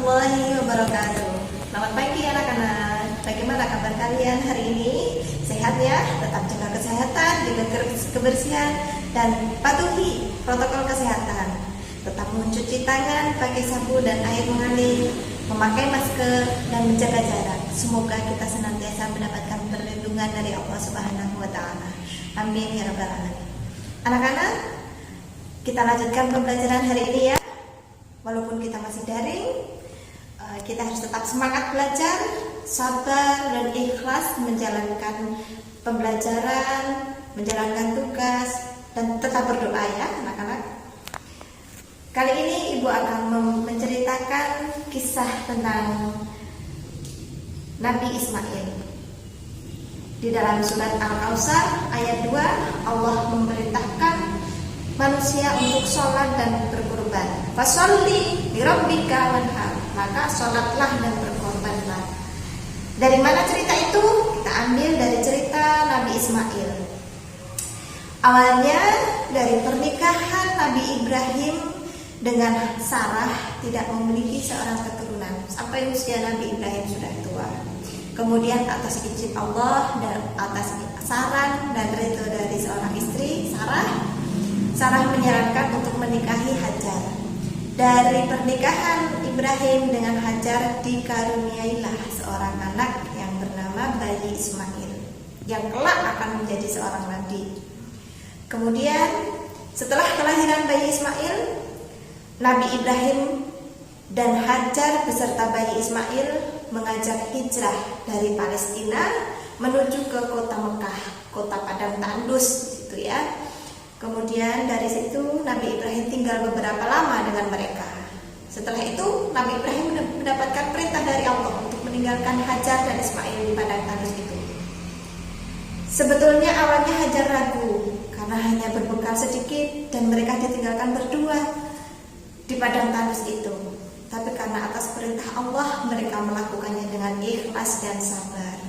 warahmatullahi wabarakatuh. Selamat pagi anak-anak. Bagaimana kabar kalian hari ini? Sehat ya? Tetap jaga kesehatan, jaga kebersihan, dan patuhi protokol kesehatan. Tetap mencuci tangan pakai sabun dan air mengalir, memakai masker, dan menjaga jarak. Semoga kita senantiasa mendapatkan perlindungan dari Allah Subhanahu wa Ta'ala. Amin ya rabbal alamin. Anak-anak, kita lanjutkan pembelajaran hari ini ya. Walaupun kita masih daring, kita harus tetap semangat belajar, sabar dan ikhlas menjalankan pembelajaran, menjalankan tugas, dan tetap berdoa ya anak-anak. Kali ini Ibu akan menceritakan kisah tentang Nabi Ismail. Di dalam surat Al-Kautsar ayat 2, Allah memerintahkan manusia untuk sholat dan berkorban. Fasholli lirabbika wanhar, maka sholatlah dan berkorbanlah. Dari mana cerita itu? Kita ambil dari cerita Nabi Ismail. Awalnya dari pernikahan Nabi Ibrahim dengan Sarah, tidak memiliki seorang keturunan sampai usia Nabi Ibrahim sudah tua. Kemudian atas izin Allah dan atas saran dan redo dari seorang istri Sarah menyarankan untuk menikahi Hajar. Dari pernikahan Ibrahim dengan Hajar dikaruniailah seorang anak yang bernama Bayi Ismail, yang kelak akan menjadi seorang nabi. Kemudian setelah kelahiran Bayi Ismail, Nabi Ibrahim dan Hajar beserta Bayi Ismail mengajak hijrah dari Palestina menuju ke kota Mekah, kota padang tandus itu ya. Kemudian dari situ Nabi Ibrahim tinggal beberapa lama dengan mereka. Setelah itu Nabi Ibrahim mendapatkan perintah dari Allah untuk meninggalkan Hajar dan Ismail di padang tandus itu. Sebetulnya awalnya Hajar ragu karena hanya berbekal sedikit dan mereka ditinggalkan berdua di padang tandus itu. Tapi karena atas perintah Allah mereka melakukannya dengan ikhlas dan sabar.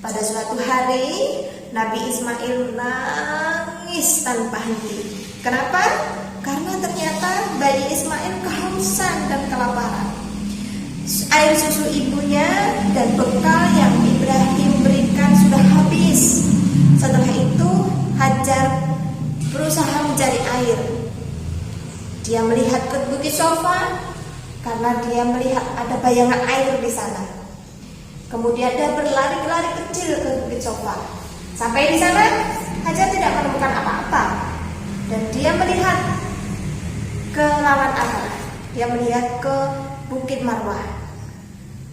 Pada suatu hari Nabi Ismail nangis tanpa henti. Kenapa? Karena ternyata Bayi Ismail kehausan dan kelaparan. Air susu ibunya dan bekal yang Ibrahim berikan sudah habis. Setelah itu Hajar berusaha mencari air. Dia melihat ke Bukit Sofa karena dia melihat ada bayangan air di sana. Kemudian dia berlari-lari kecil ke Bukit Sofa. Sampai di sana, Hajar tidak menemukan apa-apa. Dan dia melihat ke lawan arah. Dia melihat ke Bukit Marwah.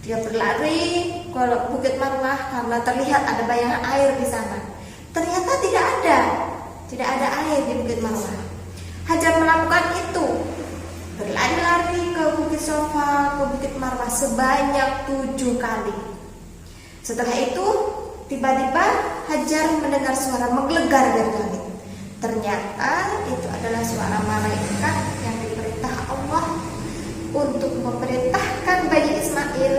Dia berlari ke Bukit Marwah karena terlihat ada bayangan air di sana. Ternyata tidak ada air di Bukit Marwah. Hajar melakukan itu, berlari-lari ke Bukit Sofa, ke Bukit Marwah sebanyak 7 kali. Setelah itu, tiba-tiba Hajar mendengar suara menggelegar dari langit. Ternyata itu adalah suara malaikat yang diperintah Allah untuk memerintahkan Bayi Ismail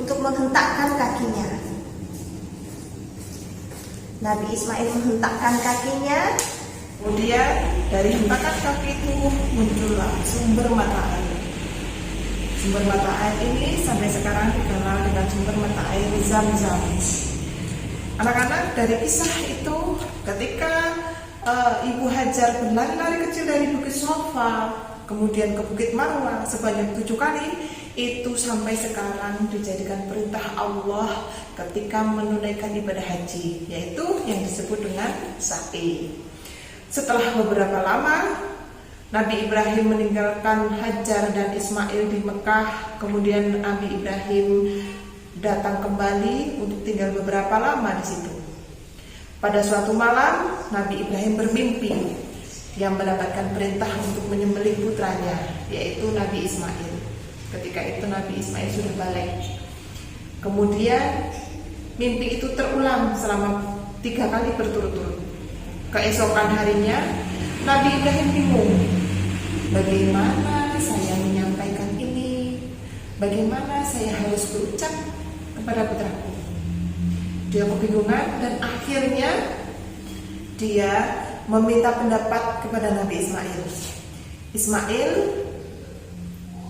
untuk menghentakkan kakinya. Nabi Ismail menghentakkan kakinya. Kemudian dari hentakan kaki itu muncullah sumber mata air. Sumber mata air ini sampai sekarang dikenal dengan sumber mata air Zam-Zam. Anak-anak, dari kisah itu ketika Ibu Hajar berlari-lari kecil dari Bukit Sofa kemudian ke Bukit Marwah sebanyak 7 kali, itu sampai sekarang dijadikan perintah Allah ketika menunaikan ibadah haji, yaitu yang disebut dengan sa'i. Setelah beberapa lama Nabi Ibrahim meninggalkan Hajar dan Ismail di Mekah. Kemudian Nabi Ibrahim datang kembali untuk tinggal beberapa lama di situ. Pada suatu malam Nabi Ibrahim bermimpi yang mendapatkan perintah untuk menyembelih putranya, yaitu Nabi Ismail. Ketika itu Nabi Ismail sudah balik. Kemudian mimpi itu terulang selama 3 kali berturut-turut. Keesokan harinya Nabi Ibrahim bingung, bagaimana saya menyampaikan ini, bagaimana saya harus berucap kepada putraku. Dia kebingungan dan akhirnya dia meminta pendapat kepada Nabi Ismail. Ismail,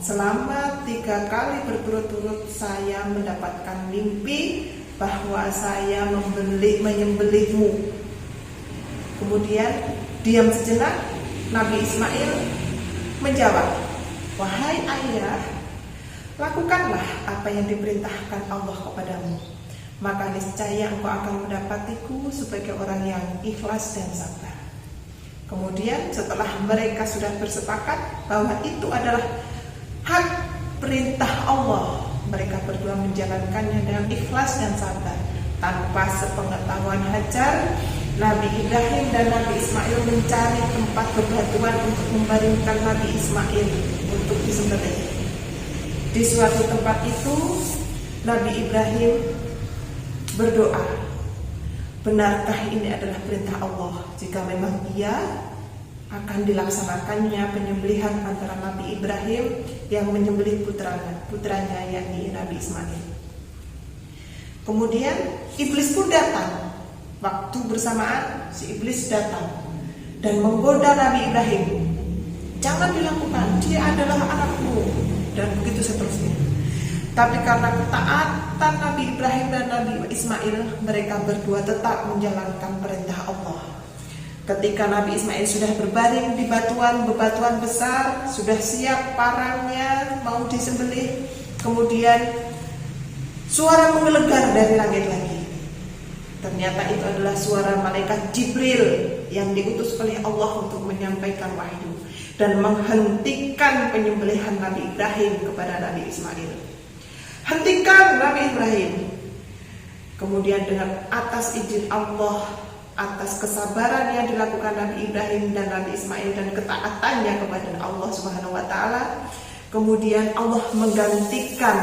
selama 3 kali berturut-turut saya mendapatkan mimpi bahwa saya menyembelihmu. Kemudian diam sejenak, Nabi Ismail menjawab, wahai ayah, lakukanlah apa yang diperintahkan Allah kepadamu, maka niscaya engkau akan mendapatiku sebagai orang yang ikhlas dan sabar. Kemudian setelah mereka sudah bersepakat bahwa itu adalah hak perintah Allah, mereka berdua menjalankannya dengan ikhlas dan sabar. Tanpa sepengetahuan Hajar, Nabi Ibrahim dan Nabi Ismail mencari tempat bebatuan untuk membaringkan Nabi Ismail untuk disembelih. Di suatu tempat itu, Nabi Ibrahim berdoa, benarkah ini adalah perintah Allah? Jika memang iya, akan dilaksanakannya penyembelihan antara Nabi Ibrahim yang menyembelih putranya yakni Nabi Ismail. Kemudian iblis pun datang. Waktu bersamaan si iblis datang dan menggoda Nabi Ibrahim. Jangan dilakukan, dia adalah anakmu, dan begitu seterusnya. Tapi karena ketaatan Nabi Ibrahim dan Nabi Ismail, mereka berdua tetap menjalankan perintah Allah. Ketika Nabi Ismail sudah berbaring di bebatuan besar, sudah siap parangnya mau disembelih, kemudian suara menggelegar dari langit lagi. Ternyata itu adalah suara malaikat Jibril yang diutus oleh Allah untuk menyampaikan wahyu dan menghentikan penyembelihan Nabi Ibrahim kepada Nabi Ismail. Hentikan Nabi Ibrahim. Kemudian dengan atas izin Allah, atas kesabaran yang dilakukan Nabi Ibrahim dan Nabi Ismail dan ketaatannya kepada Allah Subhanahu wa taala, kemudian Allah menggantikan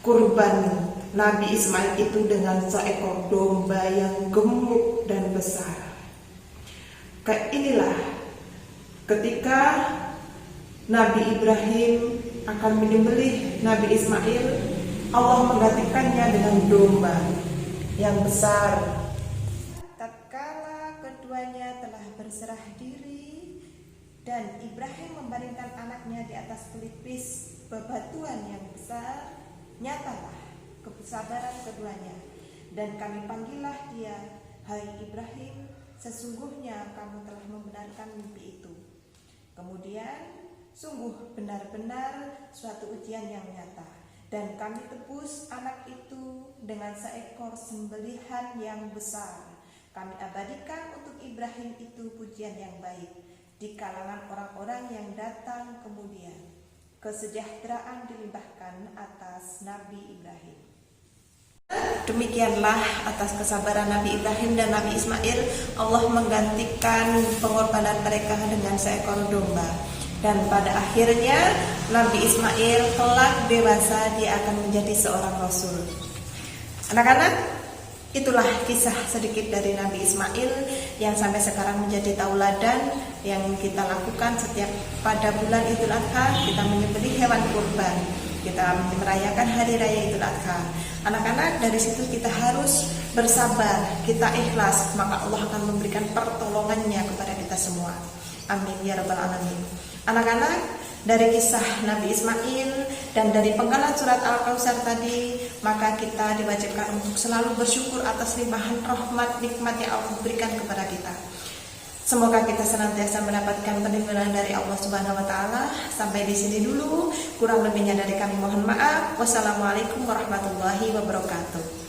kurban Nabi Ismail itu dengan seekor domba yang gemuk dan besar. Kayak inilah ketika Nabi Ibrahim akan menyembelih Nabi Ismail, Allah menggantikannya dengan domba yang besar. Tatkala keduanya telah berserah diri dan Ibrahim membaringkan anaknya di atas pelipis bebatuan yang besar, nyatalah kesabaran keduanya. Dan kami panggillah dia, hai Ibrahim, sesungguhnya kamu telah membenarkan mimpi itu. Kemudian sungguh benar-benar suatu ujian yang nyata, dan kami tebus anak itu dengan seekor sembelihan yang besar. Kami abadikan untuk Ibrahim itu pujian yang baik di kalangan orang-orang yang datang kemudian. Kesejahteraan dilimpahkan atas Nabi Ibrahim. Demikianlah atas kesabaran Nabi Ibrahim dan Nabi Ismail, Allah menggantikan pengorbanan mereka dengan seekor domba. Dan pada akhirnya Nabi Ismail kelak dewasa, dia akan menjadi seorang rasul. Anak-anak, itulah kisah sedikit dari Nabi Ismail yang sampai sekarang menjadi tauladan yang kita lakukan setiap pada bulan Idul Adha. Kita menyembelih hewan kurban, kita merayakan hari raya Idul Adha. Anak-anak, dari situ kita harus bersabar, kita ikhlas, maka Allah akan memberikan pertolongannya kepada kita semua. Amin ya rabbal alamin. Anak-anak, dari kisah Nabi Ismail dan dari penggalan surat Al-Kautsar tadi, maka kita diwajibkan untuk selalu bersyukur atas limpahan rahmat nikmat yang Allah berikan kepada kita. Semoga kita senantiasa mendapatkan perlindungan dari Allah Subhanahu wa taala. Sampai di sini dulu, kurang lebihnya dari kami mohon maaf. Wassalamualaikum warahmatullahi wabarakatuh.